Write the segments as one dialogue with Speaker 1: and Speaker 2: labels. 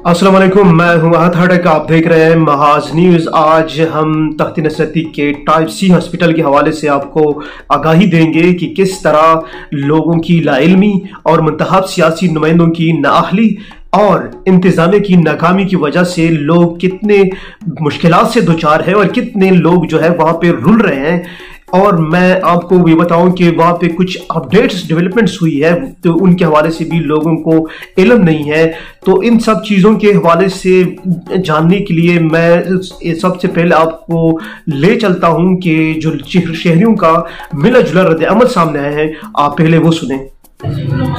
Speaker 1: अस्सलाम वालेकुम, मैं हूं आहत हडक। आप देख रहे हैं महाज न्यूज़। आज हम तख्त नसरती के टाइप सी हॉस्पिटल के हवाले से आपको आगाही देंगे कि किस तरह लोगों की लाइल्मी और मुंतखब सियासी नुमाइंदों की नाअहली और इंतज़ामिया की नाकामी की वजह से लोग कितने मुश्किलात से दुचार है और कितने लोग जो है वहाँ पे रुल रहे हैं। और मैं आपको भी बताऊं कि वहाँ पे कुछ अपडेट्स डेवलपमेंट्स हुई है, तो उनके हवाले से भी लोगों को इल्म नहीं है। तो इन सब चीज़ों के हवाले से जानने के लिए मैं सबसे पहले आपको ले चलता हूं कि जो शहरियों का मिला जुला रद्द अमल सामने आया है, आप पहले वो सुने।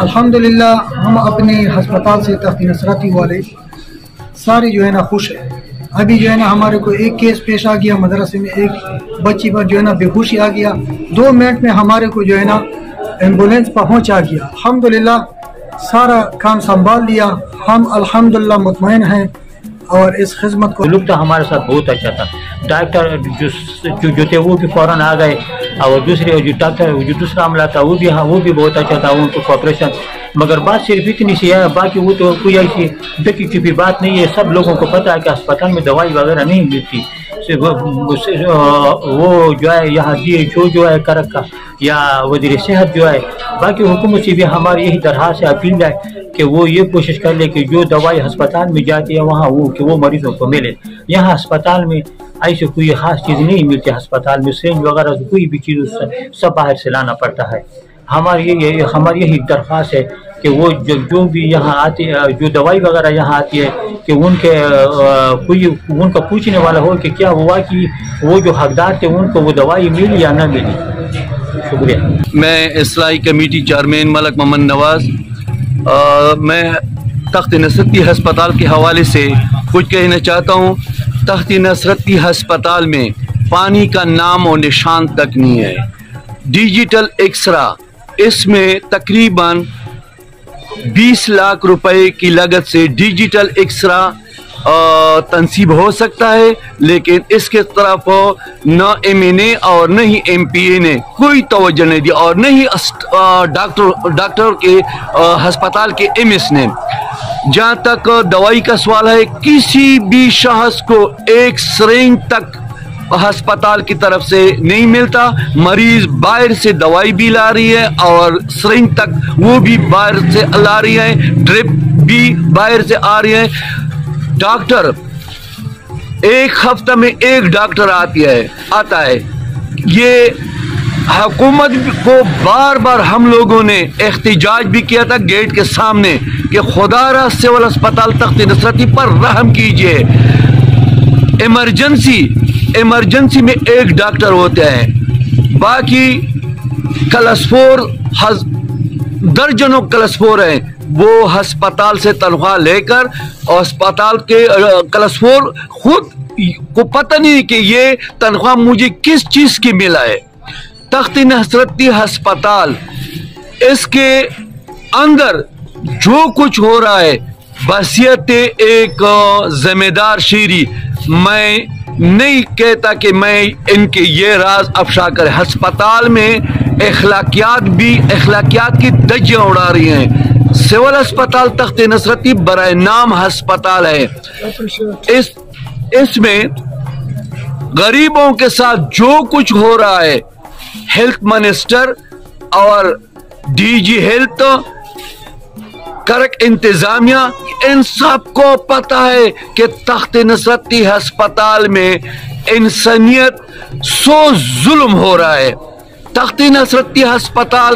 Speaker 2: अल्हम्दुलिल्लाह, हम अपने हस्पताल से तख्त नसरती वाले सारे जो है ना खुश है। अभी जो है ना हमारे को एक केस पेश आ गया, मदरसे में एक बच्ची पर जो है ना बेहोशी आ गया। 2 मिनट में हमारे को जो है ना एम्बुलेंस पहुंचा गया। अल्हम्दुलिल्लाह सारा काम संभाल लिया। हम अल्हम्दुलिल्लाह मुतमईन हैं और इस खिदमत को
Speaker 3: लोग तो हमारे साथ बहुत अच्छा था। डॉक्टर जो थे वो भी फौरन आ गए, और दूसरे जो डॉक्टर जो दूसरा अमला था वो भी बहुत अच्छा था, उनको कोऑपरेशन। मगर बात सिर्फ इतनी सी है, बाकी वो तो कोई ऐसी ढकी छुपी बात नहीं है। सब लोगों को पता है कि अस्पताल में दवाई वगैरह नहीं मिलती। वो जो है यहाँ DHO जो है करक का या वज़ीर सेहत जो है, बाकी हुकूमत से भी हमारी यही दरख्वास्त है, अपील है कि वो ये कोशिश कर ले कि जो दवाई अस्पताल में जाती है वहाँ वो मरीजों को मिले। यहाँ अस्पताल में ऐसे कोई ख़ास चीज़ नहीं मिलती। अस्पताल में सिरिंज वगैरह कोई भी चीज़ सब बाहर से लाना पड़ता है। हमारी यही दरख्वास्त है कि वो जो भी यहाँ आती है, जो दवाई वगैरह यहाँ आती है, कि कोई उनका पूछने वाला हो कि क्या हुआ कि वो जो हकदार थे उनको वो दवाई मिली या ना मिली। शुक्रिया।
Speaker 4: मैं इस्लाही कमेटी चेयरमैन मलक मोहम्मद नवाज, मैं तख्त नसरती हस्पताल के हवाले से कुछ कहना चाहता हूँ। तख्त नसरती हस्पताल में पानी का नाम और निशान तक नहीं है। डिजिटल एक्सरा, इसमें तकरीबन 20 लाख रुपए की लागत से डिजिटल एक्सरा तनसीब हो सकता है, लेकिन इसके तरफ न MNA और न ही MPA ने कोई तवज्जो नहीं दी, और न ही डॉक्टर के हस्पताल के MS ने। जहाँ तक दवाई का सवाल है, किसी भी शख्स को एक सिरिंज तक हस्पताल की तरफ से नहीं मिलता। मरीज बाहर से दवाई भी ला रही है और सिरिंज तक वो भी बाहर से ला रही है, ड्रिप भी बाहर से आ रही है। डॉक्टर एक हफ्ता में एक डॉक्टर आता है। ये हुकूमत को बार बार हम लोगों ने एहतजाज भी किया था गेट के सामने कि खुदारा सिविल अस्पताल तख्त नसरती पर रहम कीजिए। इमरजेंसी में एक डॉक्टर होते हैं, बाकी क्लास 4 दर्जनों क्लास 4 हैं। वो हस्पताल से तनख्वाह लेकर, और अस्पताल के क्लास 4 खुद को पता नहीं कि ये तनख्वाह मुझे किस चीज की मिला है। तख्त नसरती हस्पताल, इसके अंदर जो कुछ हो रहा है बहसियत एक जिम्मेदार शहरी, मैं नहीं कहता कि मैं इनके ये राज अफशा करे। हस्पताल में अखलाकियात की धज्जियां उड़ा रही हैं। सिविल अस्पताल तख्त नसरती बराए नाम हस्पताल है। इसमें गरीबों के साथ जो कुछ हो रहा है, हेल्थ मिनिस्टर और DG हेल्थ, करक इंतजामिया, इन सबको पता है कि तख्त नसरती हस्पताल में इंसानियत सो जुल्म हो रहा है। तख्त नसरती हस्पताल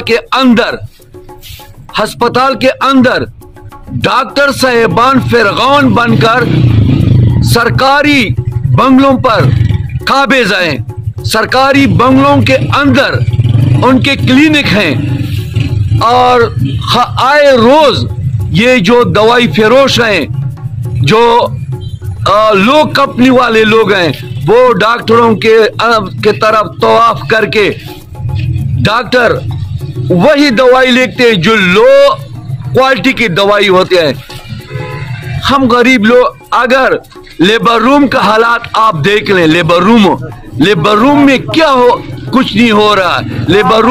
Speaker 4: के अंदर डॉक्टर साहिबान फिरगौन बनकर सरकारी बंगलों पर काबिज आए। सरकारी बंगलों के अंदर उनके क्लिनिक हैं, और आए रोज ये जो दवाई फरोश हैं, जो लोग कंपनी वाले लोग हैं, वो डॉक्टरों के तरफ तवाफ करके डॉक्टर वही दवाई लिखते हैं जो लो क्वालिटी की दवाई होते हैं। हम गरीब लोग, अगर लेबर रूम का हालात आप देख लें, लेबर रूम में क्या हो, कुछ नहीं हो रहा। लेबर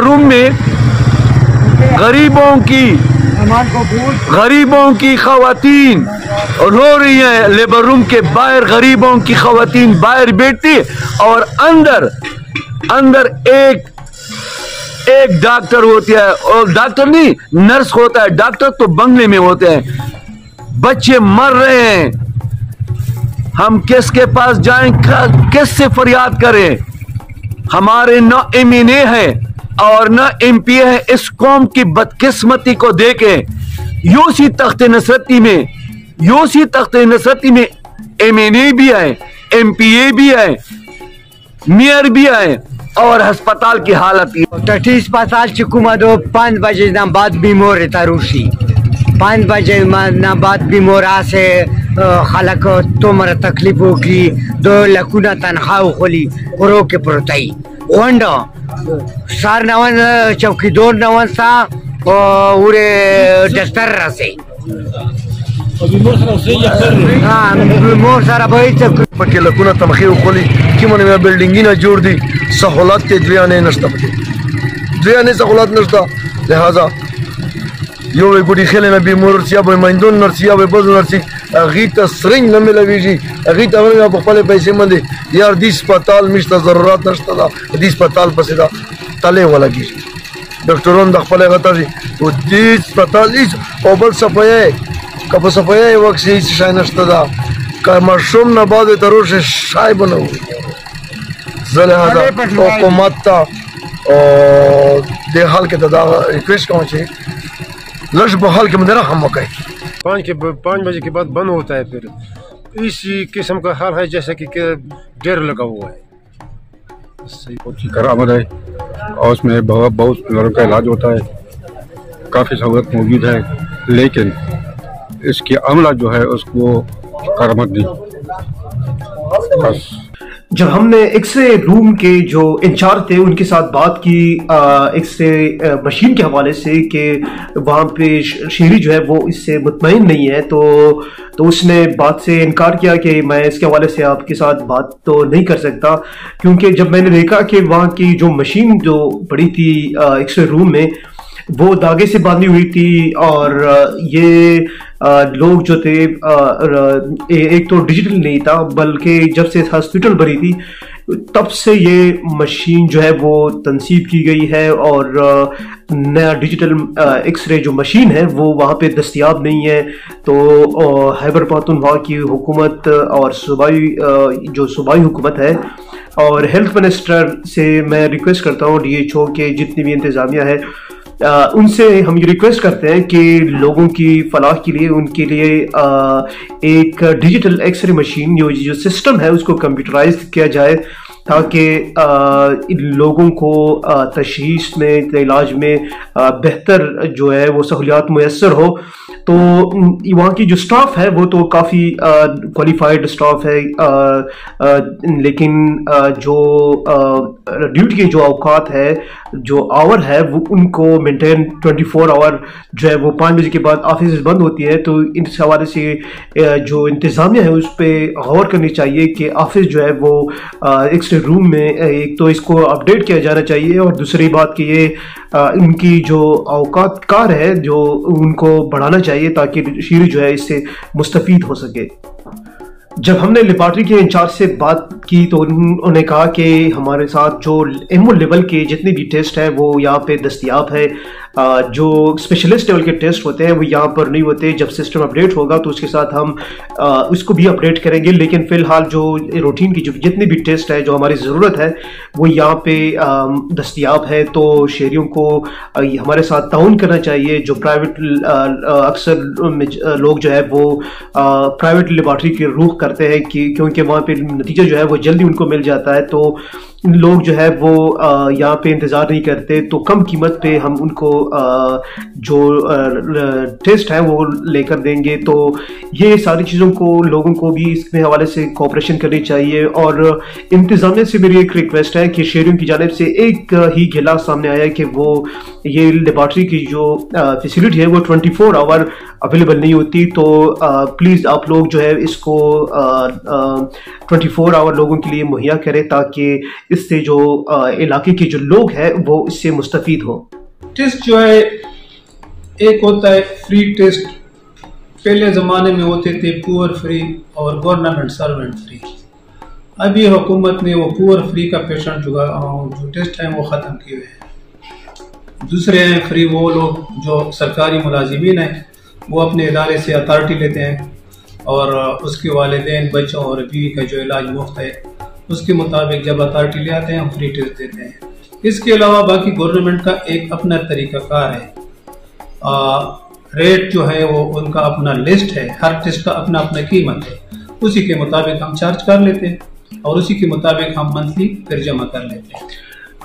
Speaker 4: रूम में गरीबों की गरीबों की खवातीन रो रही हैं, लेबर रूम के बाहर गरीबों की खवातीन बाहर बैठती और अंदर एक डॉक्टर होती है, और डॉक्टर नहीं नर्स होता है, डॉक्टर तो बंगले में होते हैं। बच्चे मर रहे हैं, हम किसके पास जाएं, किससे फरियाद करें? हमारे न एमएनए है और न एमपी है। इस कौम की बदकिस्मती को देखें। यूसी तख्त नसरती में एमएनए भी है, एमपीए भी है, मेयर भी है, और अस्पताल की हालत
Speaker 5: तटी अस्पताल चिकुमा दो 5 बजे ना बाद बीमार रहता रूसी 5 बजे ना बाद बीमार से खलक तो मर तकलीफ होगी 2 लकुना तनख्वाह खोली रो के प्रोताई वंडो सार नवन चौकीदार नवन सा उरे डॉक्टर रसे बीमार सारा भाई
Speaker 6: پکې لکونه تمخې وخولي کومه نوې بلډینګونه جوړ دي سہولت ته دویانې نشته پکې دویانې سہولت نشته لہذا یو ګوډي خلې نه بیمور سیا به مندون نرسیا به بزو نرسي هغې ته سرنج نه ملويږي هغې ته وایي په خپلې پیسې باندې یار دې هسپتال مشته ضرورت نشته ده دې هسپتال پسې ده تلې ولګېږي ډاکټران د خپلې غته دي او دې هسپتال هېڅ او بل صفایه که په صفایه یې وکسي هېڅ شی نشته ده که مشروم نه بعد تروش شای بنو زه لہذا حکومت ته دې حال کې دا ریکویسٹ کوم چې لږ په حال کې مدره هم وکړي
Speaker 7: 5 بجے کے بعد بند ہوتا ہے پھر اسی قسم کا حال ہے جیسا کہ ڈیر لگا ہوا ہے
Speaker 8: کرامت ہے اور اس میں بہت لوگوں کا علاج ہوتا ہے کافی سہولت موجود ہے لیکن اس کی عملہ جو ہے اس کو کرامت دی بس
Speaker 1: جب ہم نے ایکس رے روم کے جو انچارج تھے ان کے ساتھ بات کی ایکس رے مشین کے حوالے سے کہ وہاں پہ شہری جو ہے وہ اس سے مطمئن نہیں ہے تو اس نے بات سے انکار کیا کہ میں اس کے حوالے سے آپ کے ساتھ بات تو نہیں کر سکتا کیونکہ جب میں نے دیکھا کہ وہاں کی جو مشین جو پڑی تھی ایکس رے روم میں وہ دھاگے سے باندھی ہوئی تھی اور یہ لوگ جو تھے ایک تو ڈیجیٹل نہیں تھا بلکہ جب سے ہاسپٹل بنی تھی تب سے یہ مشین جو ہے وہ تنصیب کی گئی ہے اور نیا ڈیجیٹل ایکس رے جو مشین ہے وہ وہاں پہ دستیاب نہیں ہے تو خیبر پختونخوا کی حکومت اور صوبائی حکومت ہے اور ہیلتھ منسٹر سے میں ریکویسٹ کرتا ہوں DHO کے جتنی بھی انتظامیہ ہے ان سے ہم یہ ریکویسٹ کرتے ہیں کہ لوگوں کی فلاح کے لیے ان کے لیے ایک ڈیجیٹل ایکس رے مشین جو سسٹم ہے اس کو کمپیوٹرائز کیا جائے تاکہ لوگوں کو تشخیص میں علاج میں بہتر جو ہے وہ سہولیات میسر ہو تو وہاں کی جو سٹاف ہے وہ تو کافی کوالیفائڈ سٹاف ہے لیکن جو ڈیوٹی کے جو اوقات ہے جو آور ہے وہ ان کو مینٹین 24 آور جو ہے وہ 5 بجے کے بعد آفیسز بند ہوتی ہے تو اس حوالے سے جو انتظامیہ ہے اس پہ غور کرنی چاہیے کہ آفس جو ہے وہ ایکس رے روم میں ایک تو اس کو اپڈیٹ کیا جانا چاہیے اور دوسری بات کہ یہ ان کی جو اوقات کار ہے جو ان کو بڑھانا چاہیے تاکہ شہری جو ہے اس سے مستفید ہو سکے جب ہم نے لیبارٹری کے انچارج سے بات کی تو انہوں نے کہا کہ ہمارے ساتھ جو ایمو لیول کے جتنے بھی ٹیسٹ ہیں وہ یہاں پہ دستیاب ہے جو اسپیشلسٹ لیول کے ٹیسٹ ہوتے ہیں وہ یہاں پر نہیں ہوتے جب سسٹم اپڈیٹ ہوگا تو اس کے ساتھ ہم اس کو بھی اپڈیٹ کریں گے لیکن فی الحال جو روٹین کی جو جتنے بھی ٹیسٹ ہے جو ہماری ضرورت ہے وہ یہاں پہ دستیاب ہے تو شہریوں کو ہمارے ساتھ تعاون کرنا چاہیے جو پرائیویٹ اکثر لوگ جو ہے وہ پرائیویٹ لیبارٹری کی روخ کرتے ہیں کیونکہ وہاں پہ نتیجہ جو ہے وہ جلدی ان کو مل جاتا ہے تو لوگ جو ہے وہ یہاں پہ انتظار نہیں کرتے تو کم قیمت پہ ہم ان کو جو ٹیسٹ ہے وہ لے کر دیں گے تو یہ ساری چیزوں کو لوگوں کو بھی اس کے حوالے سے کوآپریشن کرنی چاہیے اور انتظامیہ سے میری ایک ریکویسٹ ہے کہ شہریوں کی جانب سے ایک ہی گلا سامنے آیا ہے کہ وہ یہ لیبارٹری کی جو فیسلٹی ہے وہ 24 آور اویلیبل نہیں ہوتی تو پلیز آپ لوگ جو ہے اس کو 24 آور لوگوں کے لیے مہیا کریں تاکہ اس سے جو علاقے کے جو لوگ ہیں وہ اس سے مستفید ہوں
Speaker 9: ٹیسٹ جو ہے एक होता है फ्री टेस्ट, पहले ज़माने में होते थे पुअर फ्री और गवर्नमेंट सर्वेंट फ्री। अभी हुकूमत ने वो पुअर फ्री का पेशेंट जो टेस्ट हैं वो ख़त्म किए हुए हैं। दूसरे हैं फ्री वो लोग जो सरकारी मुलाजिमीन हैं, वो अपने इदारे से अथॉरिटी लेते हैं और उसके वालिदैन, बच्चों और बीवी का जो इलाज मुफ्त है उसके मुताबिक जब अथॉरिटी ले आते हैं हम फ्री टेस्ट देते हैं। इसके अलावा बाकी गवर्नमेंट का एक अपना तरीक़ाकार है, रेट जो है वो उनका अपना लिस्ट है, हर टेस्ट का अपना अपना कीमत है, उसी के मुताबिक हम चार्ज कर लेते हैं और उसी के मुताबिक हम मंथली फिर जमा कर लेते हैं।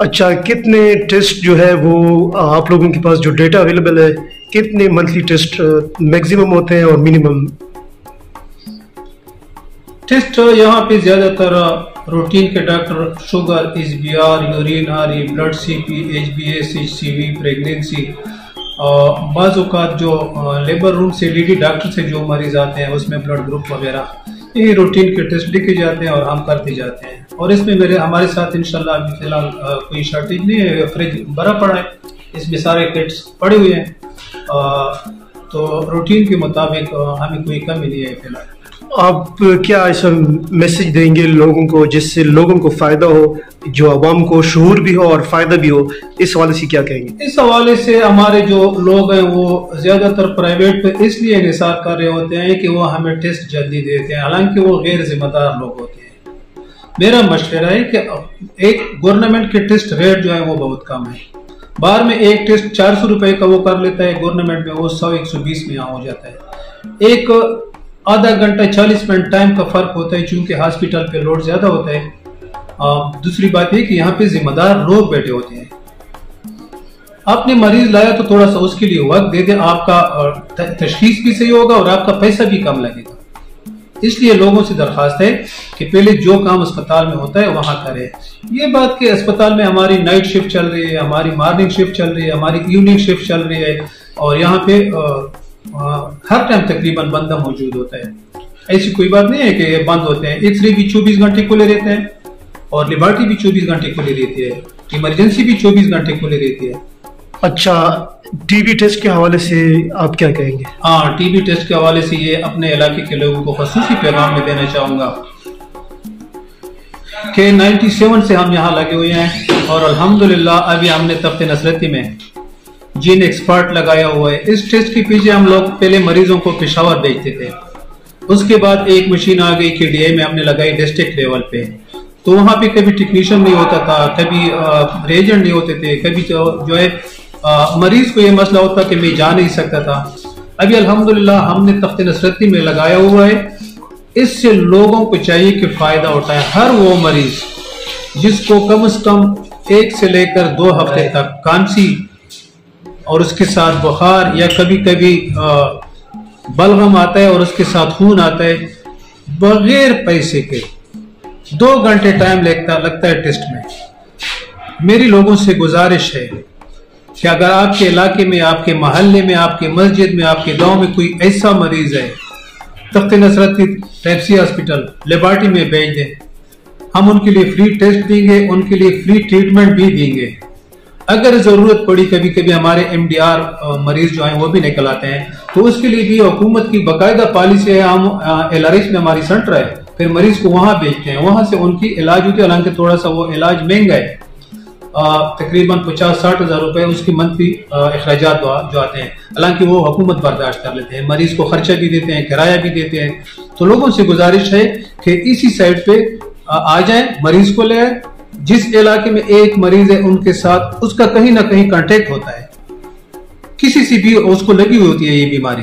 Speaker 1: अच्छा, कितने टेस्ट जो है वो आप लोगों के पास जो डेटा अवेलेबल है, कितने मंथली टेस्ट मैक्सिमम होते हैं और मिनिमम?
Speaker 9: टेस्ट यहाँ पे ज़्यादातर रूटीन के डॉक्टर शुगर, HbR, यूरिन आरी, blood CP, HbA, HCV, pregnancy, बाज़ औक़ात जो लेबर रूम से लेडी डॉक्टर से जो मरीज आते हैं उसमें ब्लड ग्रुप वगैरह, ये रूटीन के टेस्ट लिखे जाते हैं और हम करते जाते हैं। और इसमें हमारे साथ इंशाल्लाह अभी फ़िलहाल कोई शॉर्टेज नहीं है, फ्रिज भरा पड़ा है, इसमें सारे किट्स पड़े हुए हैं, तो रूटीन के मुताबिक हमें कोई कमी नहीं है फ़िलहाल।
Speaker 1: आप क्या ऐसा मैसेज देंगे लोगों को जिससे लोगों को फ़ायदा हो, जो आवाम को शऊर भी हो और फ़ायदा भी हो, इस हवाले से क्या कहेंगे?
Speaker 9: इस हवाले से हमारे जो लोग हैं वो ज़्यादातर प्राइवेट पे इसलिए इंहिसार कर रहे होते हैं कि वो हमें टेस्ट जल्दी देते हैं, हालांकि वो गैर जिम्मेदार लोग होते हैं। मेरा मशवरा है कि एक गवर्नमेंट के टेस्ट रेट जो है वो बहुत कम है, बाहर में एक टेस्ट 400 रुपए का वो कर लेता है, गवर्नमेंट में वो 100-120 में यहाँ हो जाता है। एक आधा घंटा 40 मिनट टाइम का फर्क होता है चूंकि हॉस्पिटल पे लोड ज्यादा होता है। दूसरी बात है कि यहाँ पे जिम्मेदार लोग बैठे होते हैं, आपने मरीज लाया तो थोड़ा सा उसके लिए वक्त दे दे, आपका तशखीस भी सही होगा और आपका पैसा भी कम लगेगा। इसलिए लोगों से दरखास्त है कि पहले जो काम अस्पताल में होता है वहां करें। ये बात कि अस्पताल में हमारी नाइट शिफ्ट चल रही है, हमारी मॉर्निंग शिफ्ट चल रही है, हमारी इवनिंग शिफ्ट चल रही है और यहाँ पे हर टाइम तकरीबन बंदा मौजूद होता है, ऐसी कोई बात नहीं है कि ये बंद होते हैं। एक्सरे भी 24 घंटे खुले रहते हैं और लेबोरेटरी भी 24 घंटे खुली रहती है, इमरजेंसी भी 24 घंटे खुली रहती है।
Speaker 1: अच्छा, टीबी टेस्ट के हवाले से आप क्या कहेंगे?
Speaker 9: हाँ, टीबी टेस्ट के हवाले से ये अपने इलाके के लोगों को खसूसी पैगाम में देना चाहूंगा कि 97 से हम यहाँ लगे हुए हैं और अल्हम्दुलिल्लाह अभी हमने तख्त नसरती में जीन एक्सपर्ट लगाया हुआ है। इस टेस्ट के पीछे हम लोग पहले मरीजों को पेशावर भेजते थे, उसके बाद एक मशीन आ गई KDI में हमने लगाई डिस्ट्रिक्ट लेवल पे, तो वहाँ पे कभी टेक्नीशियन नहीं होता था, कभी रेजेंट नहीं होते थे, कभी जो है मरीज को ये मसला होता कि मैं जा नहीं सकता था। अभी अल्हम्दुलिल्लाह हमने तख्त नसरती में लगाया हुआ है, इससे लोगों को चाहिए कि फायदा उठाए। हर वो मरीज जिसको कम से कम 1 से लेकर 2 हफ्ते तक खांसी और उसके साथ बुखार या कभी कभी बलगम आता है और उसके साथ खून आता है, बगैर पैसे के 2 घंटे टाइम लगता है टेस्ट में। मेरी लोगों से गुजारिश है कि अगर आपके इलाके में, आपके मोहल्ले में, आपके मस्जिद में, आपके गांव में कोई ऐसा मरीज है, तख्त नसरती टैप्सी हॉस्पिटल लेबोरेटरी में भेज दें, हम उनके लिए फ्री टेस्ट देंगे, उनके लिए फ्री ट्रीटमेंट भी देंगे। अगर जरूरत पड़ी कभी कभी हमारे MDR मरीज जो हैं वो भी निकल आते हैं, तो उसके लिए भी हुकूमत की बाकायदा पॉलिसी है। हम LRH में हमारी सेंटर है, फिर मरीज को वहां भेजते हैं, वहां से उनकी इलाज होती है। हालांकि थोड़ा सा वो इलाज महंगा है, तकरीबन 50-60 हज़ार रुपए उसकी मंथली अखराजात जो आते हैं, हालांकि वो हुकूमत बर्दाश्त कर लेते हैं, मरीज को खर्चा भी देते हैं, किराया भी देते हैं। तो लोगों से गुजारिश है कि इसी साइड पे आ जाए, मरीज को ले आए। जिस इलाके में एक मरीज है उनके साथ उसका कहीं ना कहीं कांटेक्ट होता है, किसी से भी उसको लगी हुई होती है ये बीमारी,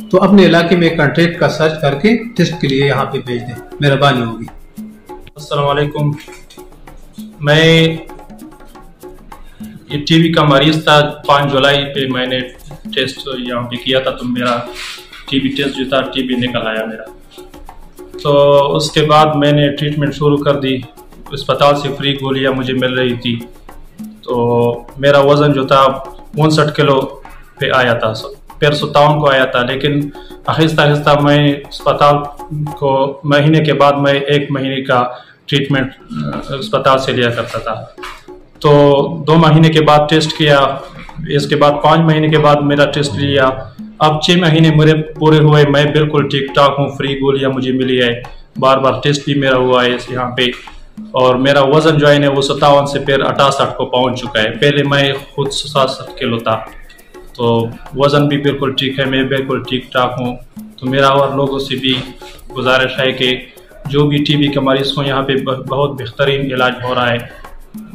Speaker 9: तो अपने इलाके में कांटेक्ट का सर्च करके टेस्ट के लिए यहाँ पे भेज दें, मेहरबानी होगी।
Speaker 10: अस्सलाम वालेकुम, मैं ये टीबी का मरीज था। 5 जुलाई पे मैंने टेस्ट यहाँ पे किया था, तो मेरा टीबी टेस्ट जो था टीबी निकल आया मेरा। तो उसके बाद मैंने ट्रीटमेंट शुरू कर दी, अस्पताल से फ्री गोलियां मुझे मिल रही थी। तो मेरा वज़न जो था 59 किलो पे आया था, फिर 57 को आया था। लेकिन आहिस्ता आहिस्ता मैं अस्पताल को महीने के बाद मैं 1 महीने का ट्रीटमेंट अस्पताल से लिया करता था। तो 2 महीने के बाद टेस्ट किया इसके बाद 5 महीने के बाद मेरा टेस्ट लिया, अब 6 महीने मेरे पूरे हुए, मैं बिल्कुल ठीक ठाक हूँ, फ्री गोलियाँ मुझे मिली है, बार बार टेस्ट भी मेरा हुआ है यहाँ पे, और मेरा वज़न जो है वो 57 से फिर 68 को पहुँच चुका है। पहले मैं खुद 67 किलो था, तो वज़न भी बिल्कुल ठीक है, मैं बिल्कुल ठीक ठाक हूँ। तो मेरा और लोगों से भी गुजारिश है कि जो भी टीबी के मरीज़ को यहाँ पे बहुत बेहतरीन इलाज हो रहा है,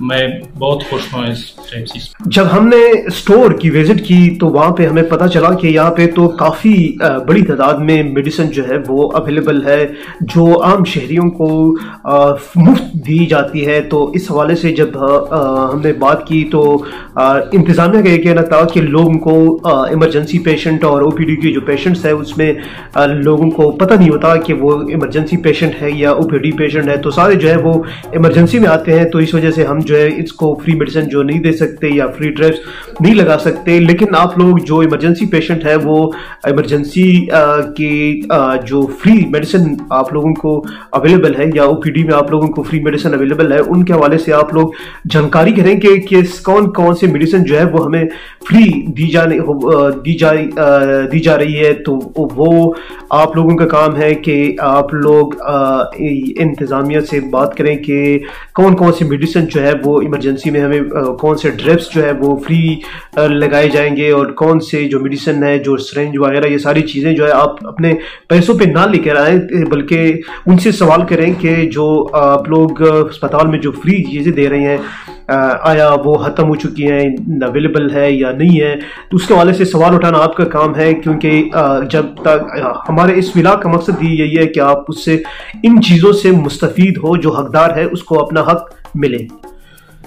Speaker 10: मैं बहुत खुश हूँ इस टाइम से।
Speaker 1: जब हमने स्टोर की विजिट की तो वहाँ पे हमें पता चला कि यहाँ पे तो काफ़ी बड़ी तादाद में मेडिसिन जो है वो अवेलेबल है, जो आम शहरियों को मुफ्त दी जाती है। तो इस हवाले से जब हमने बात की तो इंतज़ामिया का ये कहना था कि लोगों को इमरजेंसी पेशेंट और OPD के जो पेशेंट्स हैं उसमें लोगों को पता नहीं होता कि वो इमरजेंसी पेशेंट है या OPD पेशेंट है, तो सारे जो है वो इमरजेंसी में आते हैं। तो इस वजह से हम जो है इसको फ्री मेडिसिन जो नहीं दे सकते या फ्री ड्रिप्स नहीं लगा सकते। लेकिन आप लोग जो इमरजेंसी पेशेंट है वो इमरजेंसी की जो फ्री मेडिसिन आप लोगों को अवेलेबल है या OPD में आप लोगों को फ्री मेडिसिन अवेलेबल है, उनके हवाले से आप लोग जानकारी करें कि कौन कौन से मेडिसिन जो है वो हमें फ्री दी जा रही है। तो वो आप लोगों का काम है कि आप लोग इंतज़ामिया से बात करें कि कौन कौन सी मेडिसिन जो है वो इमरजेंसी में हमें कौन से ड्रिप्स जो है वो फ्री लगाए जाएंगे, और कौन से जो मेडिसिन है जो सिरिंज वगैरह ये सारी चीज़ें जो है आप अपने पैसों पे ना लेकर आएँ, बल्कि उनसे सवाल करें कि जो आप लोग अस्पताल में जो फ्री चीज़ें दे रहे हैं आया वो ख़त्म हो चुकी हैं, अवेलेबल है या नहीं है। तो उसके हवाले से सवाल उठाना आपका काम है, क्योंकि जब तक हमारे इस विला का मकसद ही यही है कि आप उससे इन चीज़ों से मुस्तफ़ीद हो, जो हकदार है उसको अपना हक मिले।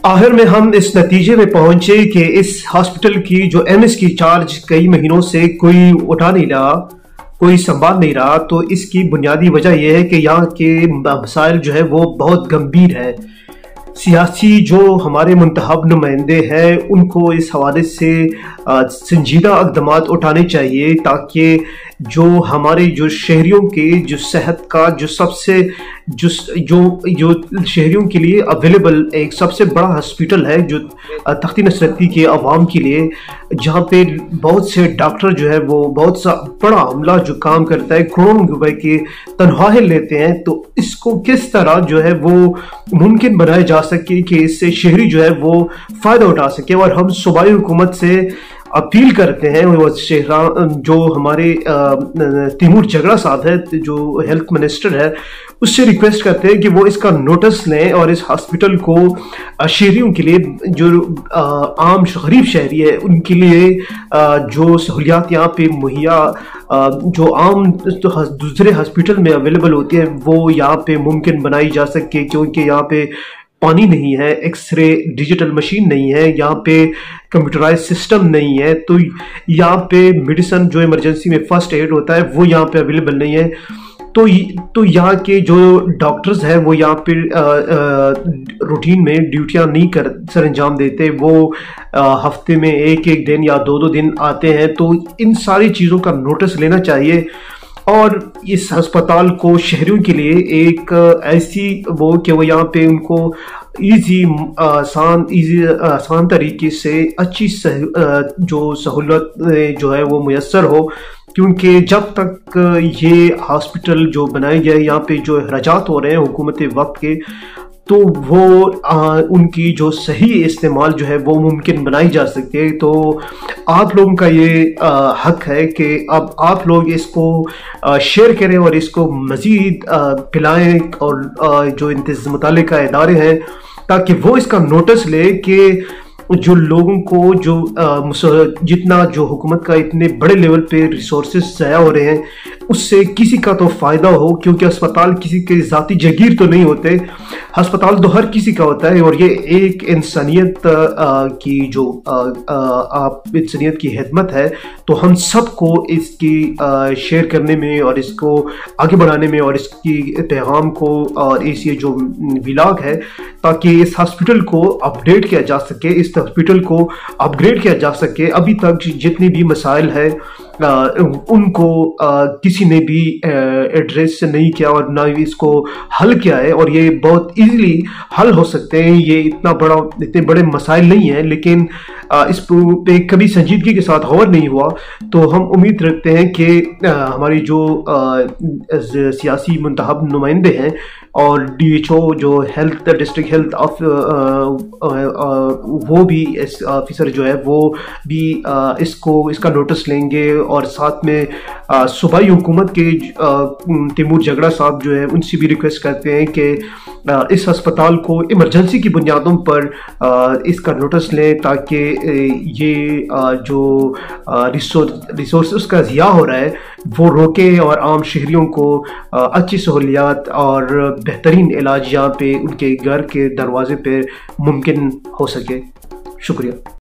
Speaker 1: आखिर में हम इस नतीजे में पहुंचे कि इस हॉस्पिटल की जो MS की चार्ज कई महीनों से कोई उठा नहीं रहा, कोई संभाल नहीं रहा। तो इसकी बुनियादी वजह यह है कि यहाँ के मसाइल जो है वो बहुत गंभीर है। सियासी जो हमारे मुंतखब नुमाइंदे हैं उनको इस हवाले से संजीदा इक़दामात उठाने चाहिए, ताकि जो हमारे जो शहरियों के जो सेहत का जो सबसे जो शहरियों के लिए अवेलेबल एक सबसे बड़ा हॉस्पिटल है जो तख्ती नसरती के अवाम के लिए, जहाँ पे बहुत से डॉक्टर जो है वो बहुत सा बड़ा अमला जो काम करता है, करोड़ों रुपए की तनख्वाहें लेते हैं। तो इसको किस तरह जो है वो मुमकिन बनाया जा सके कि इससे शहरी जो है वो फ़ायदा उठा सके। और हम सूबाई हुकूमत से अपील करते हैं, वो जो हमारे तैमूर जगड़ा साहब है जो हेल्थ मिनिस्टर है, उससे रिक्वेस्ट करते हैं कि वो इसका नोटिस लें और इस हॉस्पिटल को शहरियों के लिए जो आम गरीब शहरी है उनके लिए जो सहूलियात यहाँ पे मुहैया जो आम तो दूसरे हॉस्पिटल में अवेलेबल होती है वो यहाँ पे मुमकिन बनाई जा सके। क्योंकि यहाँ पे पानी नहीं है, एक्सरे डिजिटल मशीन नहीं है, यहाँ पे कंप्यूटराइज सिस्टम नहीं है, तो यहाँ पे मेडिसिन जो इमरजेंसी में फर्स्ट एड होता है वो यहाँ पे अवेलेबल नहीं है। तो यहाँ के जो डॉक्टर्स हैं वो यहाँ पे रूटीन में ड्यूटियाँ नहीं सर अंजाम देते, वो हफ्ते में एक दिन या दो दिन आते हैं। तो इन सारी चीज़ों का नोटिस लेना चाहिए और इस अस्पताल को शहरियों के लिए एक ऐसी वो कि वो यहाँ पे उनको आसान तरीके से अच्छी जो सहूलत जो है वो मुयस्सर हो। क्योंकि जब तक ये हॉस्पिटल जो बनाए गए यहाँ पे जो अखराजात हो रहे हैं हुकूमत वक्त के, तो वो उनकी जो सही इस्तेमाल जो है वो मुमकिन बनाई जा सकती है। तो आप लोगों का ये हक है कि अब आप लोग इसको शेयर करें और इसको मज़ीद फैलाएं, और जो मुतालिका इदारे हैं ताकि वो इसका नोटिस ले कि जो लोगों को जो जितना जो हुकूमत का इतने बड़े लेवल पे रिसोर्सेज ज़ाया हो रहे हैं उससे किसी का तो फ़ायदा हो। क्योंकि अस्पताल किसी के ज़ाती जगीर तो नहीं होते, अस्पताल तो हर किसी का होता है, और ये एक इंसानियत की जो आप इंसानियत की खिदमत है। तो हम सबको इसकी शेयर करने में और इसको आगे बढ़ाने में और इसकी पैगाम को और इस ये जो व्लॉग है ताकि इस हॉस्पिटल को अपडेट किया जा सके, इस हॉस्पिटल को अपग्रेड किया जा सके। अभी तक जितनी भी मसाइल है उनको किसी ने भी एड्रेस नहीं किया और ना ही इसको हल किया है, और ये बहुत इजीली हल हो सकते हैं। ये इतने बड़े मसाइल नहीं हैं, लेकिन इस पे कभी संजीदगी के साथ गौर नहीं हुआ। तो हम उम्मीद रखते हैं कि हमारी जो सियासी मुंतखब नुमाइंदे हैं और DHO जो हेल्थ डिस्ट्रिक्ट हेल्थ वो भी ऑफिसर जो है वो भी इसका नोटिस लेंगे, और साथ में सूबाई हुकूमत के तैमूर जगड़ा साहब जो है उनसे भी रिक्वेस्ट करते हैं कि इस अस्पताल को इमरजेंसी की बुनियादों पर इसका नोटिस लें, ताकि ये जो रिसोर्स का ज़िया हो रहा है वो रोके और आम शहरियों को अच्छी सहूलियात और बेहतरीन इलाज यहाँ पे उनके घर के दरवाजे पे मुमकिन हो सके। शुक्रिया।